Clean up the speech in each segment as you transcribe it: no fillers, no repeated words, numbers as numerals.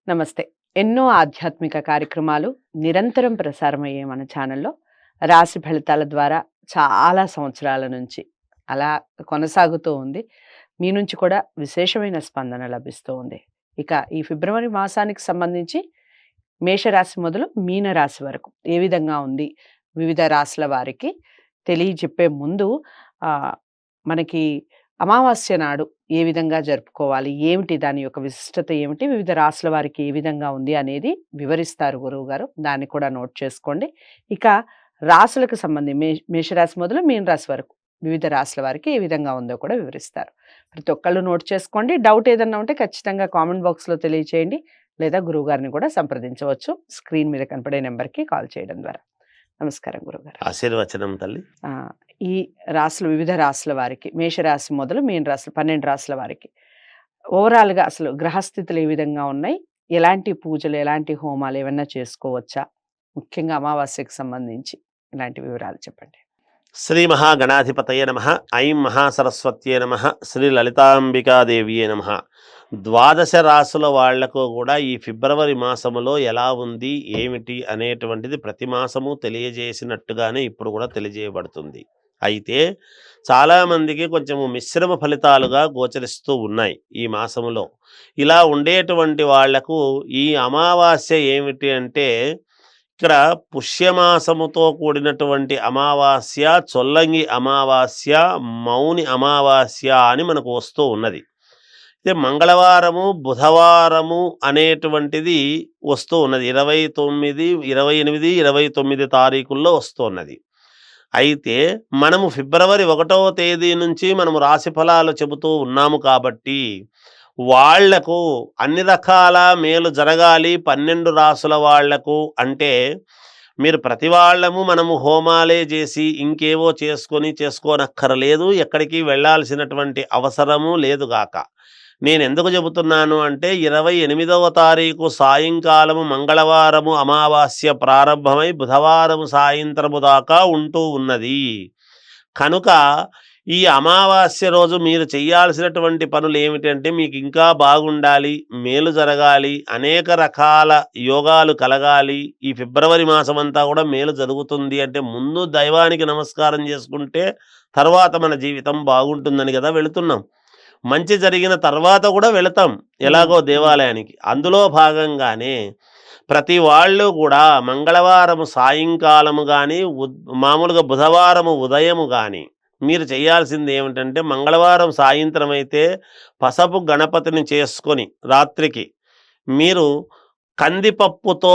నమస్తే. ఎన్నో ఆధ్యాత్మిక కార్యక్రమాలు నిరంతరం ప్రసారమయ్యే మన ఛానల్‌లో రాశి ఫలితాల ద్వారా చాలా సంవత్సరాల నుంచి అలా కొనసాగుతూ ఉంది. మీ నుంచి కూడా విశేషమైన స్పందన లభిస్తూ ఉంది. ఇక ఈ ఫిబ్రవరి మాసానికి సంబంధించి మేషరాశి మొదలు మీనరాశి వరకు ఏ విధంగా ఉంది? వివిధ రాశుల వారికి తెలియజెప్పే ముందు ఆహ్, మనకి అమావాస్య నాడు ఏ విధంగా జరుపుకోవాలి? ఏమిటి దాని యొక్క విశిష్టత ఏమిటి? వివిధ రాశుల వారికి ఏ విధంగా ఉంది అనేది వివరిస్తారు గురువుగారు. దాన్ని కూడా నోట్ చేసుకోండి. ఇక రాశులకు మేషరాశి మొదలు మీన రాశి వరకు వివిధ రాశుల వారికి ఏ విధంగా ఉందో కూడా వివరిస్తారు. ప్రతి ఒక్కళ్ళు నోట్ చేసుకోండి. డౌట్ ఏదన్నా ఉంటే ఖచ్చితంగా కామెంట్ బాక్స్‌లో తెలియచేయండి. లేదా గురువుగారిని కూడా సంప్రదించవచ్చు. స్క్రీన్ మీద కనపడే నంబర్‌కి కాల్ చేయడం ద్వారా. నమస్కారం గురువుగారు. ఆశీర్వచనం తల్లి. ఆ! ఈ రాశులు వివిధ రాశుల వారికి మేషరాశి మొదలు మీన రాశులు 12 రాశుల వారికి ఓవరాల్‌గా అసలు గ్రహస్థితులు ఏ విధంగా ఉన్నాయి? ఎలాంటి పూజలు, ఎలాంటి హోమాలు ఏమన్నా చేసుకోవచ్చా? ముఖ్యంగా అమావాస్యకి సంబంధించి ఇలాంటి వివరాలు చెప్పండి. శ్రీ మహాగణాధిపతయే నమః. ఐం మహాసరస్వత్యే నమః. శ్రీ లలితాంబికాదేవియే నమః. ద్వాదశ రాశుల వాళ్లకు కూడా ఈ ఫిబ్రవరి మాసములో ఎలా ఉంది, ఏమిటి అనేటువంటిది ప్రతి మాసము తెలియజేసినట్టుగానే ఇప్పుడు కూడా తెలియజేయబడుతుంది. అయితే చాలామందికి కొంచెము మిశ్రమ ఫలితాలుగా గోచరిస్తూ ఉన్నాయి ఈ మాసములో. ఇలా ఉండేటువంటి వాళ్లకు ఈ అమావాస్య ఏమిటి అంటే, ఇక్కడ పుష్యమాసముతో కూడినటువంటి అమావాస్య, చొల్లంగి అమావాస్య, మౌని అమావాస్య అని మనకు వస్తూ ఉన్నది. అయితే మంగళవారము, బుధవారము అనేటువంటిది వస్తూ ఉన్నది. 29, 28, 29 తారీఖుల్లో వస్తూ ఉన్నది. అయితే మనము ఫిబ్రవరి 1వ తేదీ నుంచి మనము రాశి ఫలాలు చెబుతూ ఉన్నాము కాబట్టి వాళ్లకు అన్ని రకాల మేలు జరగాలి 12 రాసుల వాళ్లకు అంటే, మీరు ప్రతి వాళ్ళము మనము హోమాలే చేసి ఇంకేవో చేసుకోనక్కరలేదు. ఎక్కడికి వెళ్ళాల్సినటువంటి అవసరము లేదుగాక. నేను ఎందుకు చెబుతున్నాను అంటే, 28వ తారీఖు సాయంకాలము మంగళవారము అమావాస్య ప్రారంభమై బుధవారము సాయంత్రము దాకా ఉంటూ ఉన్నది. కనుక ఈ అమావాస్య రోజు మీరు చేయాల్సినటువంటి పనులు ఏమిటంటే, మీకు ఇంకా బాగుండాలి, మేలు జరగాలి, అనేక రకాల యోగాలు కలగాలి, ఈ ఫిబ్రవరి మాసం అంతా కూడా మేలు జరుగుతుంది అంటే ముందు దైవానికి నమస్కారం చేసుకుంటే తర్వాత మన జీవితం బాగుంటుందని కదా వెళుతున్నాం. మంచి జరిగిన తర్వాత కూడా వెళతాం ఎలాగో దేవాలయానికి. అందులో భాగంగానే ప్రతి వాళ్ళు కూడా మంగళవారము సాయంకాలము కానీ, మామూలుగా బుధవారము ఉదయము కానీ మీరు చేయాల్సింది ఏమిటంటే, మంగళవారం సాయంత్రం అయితే పసపు గణపతిని చేసుకొని రాత్రికి మీరు కందిపప్పుతో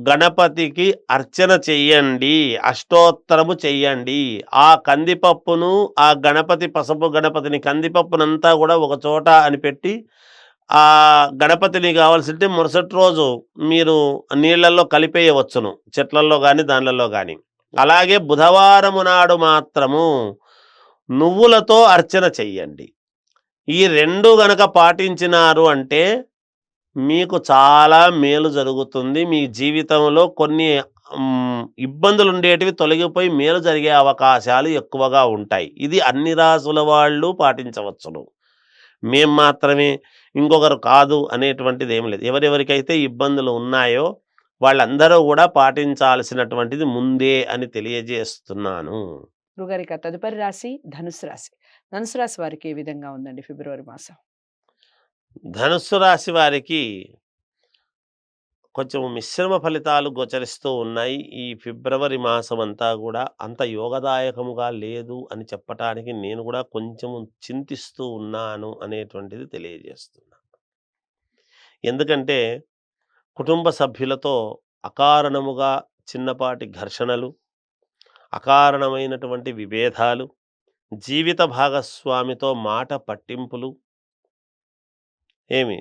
గణపతికి అర్చన చెయ్యండి, అష్టోత్తరము చెయ్యండి. ఆ కందిపప్పును, ఆ గణపతి పసపు గణపతిని, కందిపప్పునంతా కూడా ఒక చోట అని పెట్టి ఆ గణపతిని కావాల్సింటే మరుసటి రోజు మీరు నీళ్లలో కలిపేయవచ్చును, చెట్లలో కానీ దానిలలో కానీ. అలాగే బుధవారము నాడు మాత్రము నువ్వులతో అర్చన చెయ్యండి. ఈ 2 గనక పాటించినారు అంటే మీకు చాలా మేలు జరుగుతుంది. మీ జీవితంలో కొన్ని ఇబ్బందులు ఉండేటివి తొలగిపోయి మేలు జరిగే అవకాశాలు ఎక్కువగా ఉంటాయి. ఇది అన్ని రాసుల వాళ్ళు పాటించవచ్చును. మేం మాత్రమే, ఇంకొకరు కాదు అనేటువంటిది ఏం లేదు. ఎవరెవరికైతే ఇబ్బందులు ఉన్నాయో వాళ్ళందరూ కూడా పాటించాల్సినటువంటిది ముందే అని తెలియజేస్తున్నాను. గురుగారి తదుపరి రాశి ధనుసు రాశి. ధనుసు రాశి వారికి ఏ విధంగా ఉందండి ఫిబ్రవరి మాసం? ధనుస్సు రాశి వారికి కొంచెం మిశ్రమ ఫలితాలు గోచరిస్తూ ఉన్నాయి. ఈ ఫిబ్రవరి మాసం అంతా కూడా అంత యోగదాయకముగా లేదు అని చెప్పటానికి నేను కూడా కొంచెము చింతిస్తూ ఉన్నాను అనేటువంటిది తెలియజేస్తున్నాను. ఎందుకంటే కుటుంబ సభ్యులతో అకారణముగా చిన్నపాటి ఘర్షణలు, అకారణమైనటువంటి విభేదాలు, జీవిత భాగస్వామితో మాట పట్టింపులు,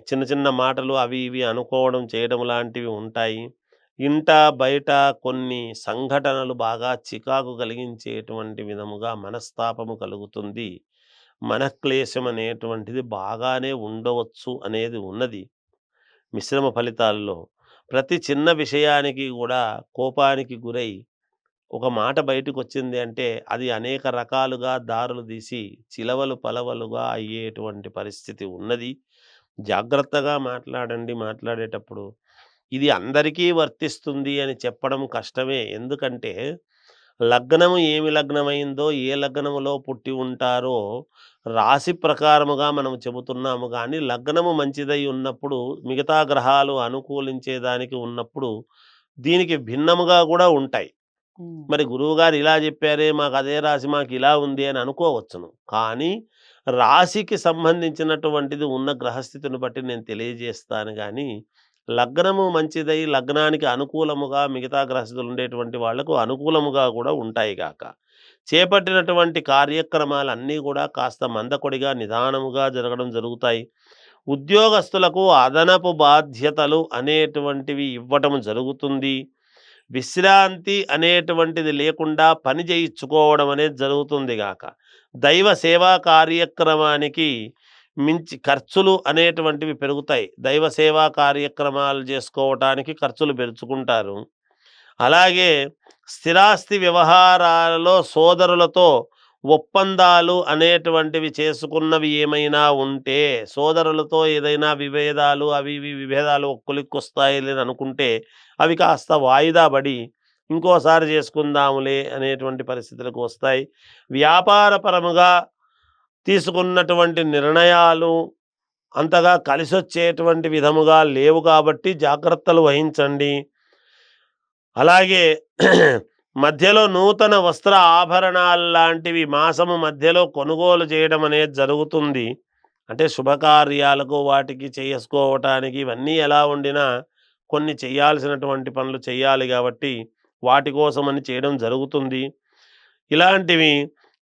చిన్న చిన్న మాటలు అవి ఇవి అనుకోవడం చేయడం లాంటివి ఉంటాయి. ఇంట బయట కొన్ని సంఘటనలు బాగా చికాకు కలిగించేటువంటి విధముగా మనస్తాపము కలుగుతుంది. మనక్లేశం అనేటువంటిది బాగానే ఉండవచ్చు అనేది ఉన్నది. మిశ్రమ ఫలితాల్లో ప్రతి చిన్న విషయానికి కూడా కోపానికి గురై ఒక మాట బయటకొచ్చింది అంటే అది అనేక రకాలుగా దారులు తీసి చిలవలు పలవలుగా అయ్యేటువంటి పరిస్థితి ఉన్నది. జాగ్రత్తగా మాట్లాడండి. మాట్లాడేటప్పుడు ఇది అందరికీ వర్తిస్తుంది అని చెప్పడం కష్టమే. ఎందుకంటే లగ్నము ఏమి లగ్నమైందో, ఏ లగ్నములో పుట్టి ఉంటారో రాశి ప్రకారముగా మనం చెబుతున్నాము గానీ, లగ్నము మంచిదై ఉన్నప్పుడు, మిగతా గ్రహాలు అనుకూలించేదానికి ఉన్నప్పుడు, దీనికి భిన్నముగా గూడా ఉంటాయి. హ్మ్. మరి గురువుగారు ఇలా జెప్పారే, మాకదే రాశి మాకిలా ఉంది అని అనుకోవచ్చును. కానీ, రాశికి సంబంధించినటువంటిది ఉన్న గ్రహస్థితిని బట్టి నేను తెలియజేస్తాను గానీ, లగ్నము మంచిదై లగ్నానికి అనుకూలముగా మిగతా గ్రహస్థితులుండేటువంటి వాళ్లకు అనుకూలముగా గూడా ఉంటాయి గాక. చేపట్టినటువంటి కార్యక్రమాలన్నీ గూడా కాస్త మందకొడిగా, నిదానముగా జరగడం జరుగుతాయి. ఉద్యోగస్తులకు అదనపు బాధ్యతలు అనేటువంటివి ఇవ్వటం జరుగుతుంది. విశ్రాంతి అనేటువంటిది లేకుండా పని చేయించుకోవడం అనేది జరుగుతుంది గాక. దైవ సేవా కార్యక్రమానికి మించి ఖర్చులు అనేటువంటివి పెరుగుతాయి. దైవ సేవా కార్యక్రమాలు చేసుకోవటానికి ఖర్చులు పెంచుకుంటారు. అలాగే స్థిరాస్తి వ్యవహారాలలో సోదరులతో ఒప్పందాలు అనేటువంటివి చేసుకున్నవి ఏమైనా ఉంటే, సోదరులతో ఏదైనా విభేదాలు అవి ఇవి విభేదాలు కొలిక్కొస్తాయిలే అని అనుకుంటే, అవి కాస్త వాయిదా పడి ఇంకోసారి చేసుకుందాములే అనేటువంటి పరిస్థితులకు వస్తాయి. వ్యాపారపరముగా తీసుకున్నటువంటి నిర్ణయాలు అంతగా కలిసొచ్చేటువంటి విధముగా లేవు కాబట్టి జాగ్రత్తలు వహించండి. అలాగే మధ్యలో నూతన వస్త్ర ఆభరణాల్లాంటివి మాసము మధ్యలో కొనుగోలు చేయడం అనేది జరుగుతుంది. అంటే శుభకార్యాలకు వాటికి చేసుకోవటానికి ఇవన్నీ ఎలా ఉండినా కొన్ని చేయాల్సినటువంటి పనులు చేయాలి కాబట్టి వాటి కోసమని చేయడం జరుగుతుంది. ఇలాంటివి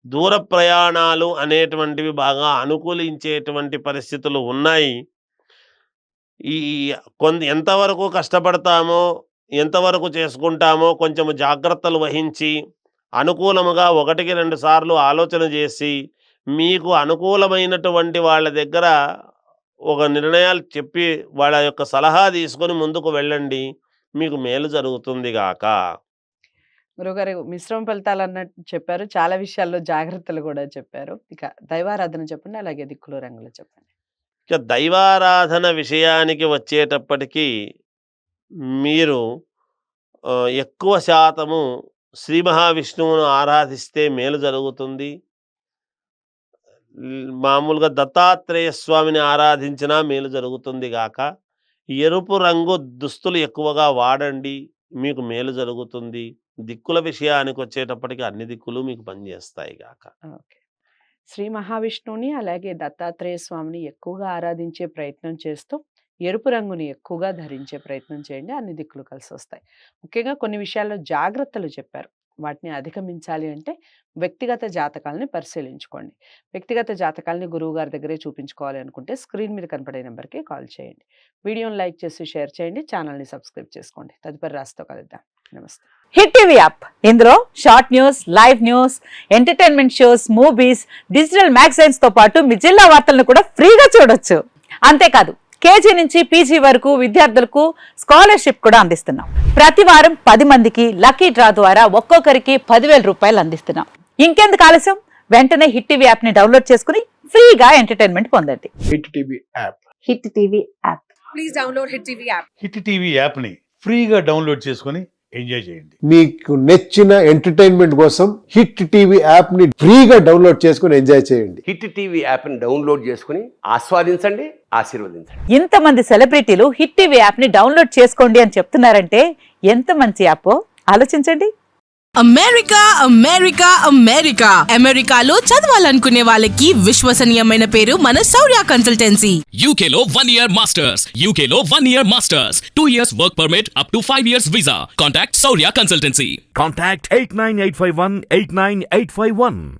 దూర ప్రయాణాలు అనేటువంటివి బాగా అనుకూలించేటువంటి పరిస్థితులు ఉన్నాయి. ఈ ఎంతవరకు కష్టపడతామో, ఎంతవరకు చేసుకుంటామో కొంచెం జాగ్రత్తలు వహించి, అనుకూలముగా 1కి 2 సార్లు ఆలోచన చేసి, మీకు అనుకూలమైనటువంటి వాళ్ళ దగ్గర ఒక నిర్ణయాలు చెప్పి, వాళ్ళ యొక్క సలహా తీసుకొని ముందుకు వెళ్ళండి. మీకు మేలు జరుగుతుంది గాక. గురువుగారు మిశ్రమ ఫలితాలన్నట్టు చెప్పారు. చాలా విషయాల్లో జాగ్రత్తలు గూడా చెప్పారు. ఇక దైవారాధన చెప్పండి. అలాగే దిక్కులు రంగులు చెప్పండి. ఇక దైవారాధన విషయానికి వచ్చేటప్పటికి మీరు ఎక్కువ శాతము శ్రీ మహావిష్ణువును ఆరాధిస్తే మేలు జరుగుతుంది. మామూలుగా దత్తాత్రేయ స్వామిని ఆరాధించినా మేలు జరుగుతుంది గాక. ఎరుపు రంగు దుస్తులు ఎక్కువగా వాడండి. మీకు మేలు జరుగుతుంది. దిక్కుల విషయానికి వచ్చేటప్పటికి అన్ని దిక్కులు మీకు పనిచేస్తాయి గాక. ఓకే. శ్రీ మహావిష్ణువుని అలాగే దత్తాత్రేయ స్వామిని ఎక్కువగా ఆరాధించే ప్రయత్నం చేస్తూ ఎరుపు రంగుని ఎక్కువగా ధరించే ప్రయత్నం చేయండి. అన్ని దిక్కులు కలిసొస్తాయి. ముఖ్యంగా కొన్ని విషయాల్లో జాగ్రత్తలు చెప్పారు. వాటిని అధిగమించాలి అంటే వ్యక్తిగత జాతకాలని పరిశీలించుకోండి. వ్యక్తిగత జాతకాలని గురువుగారి దగ్గరే చూపించుకోవాలి అనుకుంటే స్క్రీన్ మీద కనపడే నెంబర్కి కాల్ చేయండి. వీడియోని లైక్ చేసి షేర్ చేయండి. ఛానల్ని సబ్స్క్రైబ్ చేసుకోండి. తదుపరి రాశితో కలుద్దాం. నమస్తే. హిట్ టీవీ యాప్ ఇందులో short news, live news, entertainment shows, movies, digital magazines తో పాటు మీ జిల్లా వార్తలను కూడా ఫ్రీగా చూడొచ్చు. అంతేకాదు కేజీ నుంచి పీజీ వరకు విద్యార్థులకు స్కాలర్షిప్ కూడా అందిస్తున్నాం. ప్రతి వారం 10 మందికి లక్కీ డ్రా ద్వారా ఒక్కొక్కరికి 10,000 రూపాయలు అందిస్తున్నాం. ఇంకెందుకు ఆలస్యం, వెంటనే హిట్ టీవీ యాప్ ని డౌన్లోడ్ చేసుకుని ఫ్రీగా ఎంటర్టైన్మెంట్ పొందండి. Hit TV app. Hit TV app. Please download hit TV app. Hit TV యాప్ని ఫ్రీగా డౌన్లోడ్ చేసుకొని ఎంజాయ్ చేయండి. మీకు నచ్చిన ఎంటర్టైన్మెంట్ కోసం హిట్ టీవీ యాప్ ని ఫ్రీగా డౌన్లోడ్ చేసుకొని ఎంజాయ్ చేయండి. హిట్ టీవీ యాప్ని డౌన్లోడ్ చేసుకుని ఆస్వాదించండి, ఆశీర్వదించండి. ఇంతమంది సెలబ్రిటీలు హిట్ టీవీ యాప్ ని డౌన్లోడ్ చేసుకోండి అని చెప్తున్నారంటే ఎంత మంచి యాప్ ఆలోచించండి. అమెరికా అమెరికా అమెరికా అమెరికాలో చదవాలనుకునే వాళ్ళకి విశ్వసనీయమైన పేరు మన శౌర్య కన్సల్టెన్సీ. UK లో 1 year masters. UK లో 1 year masters. 2 years work permit up to 5 years visa. Contact Saurya Consultancy. Contact 89851 89851.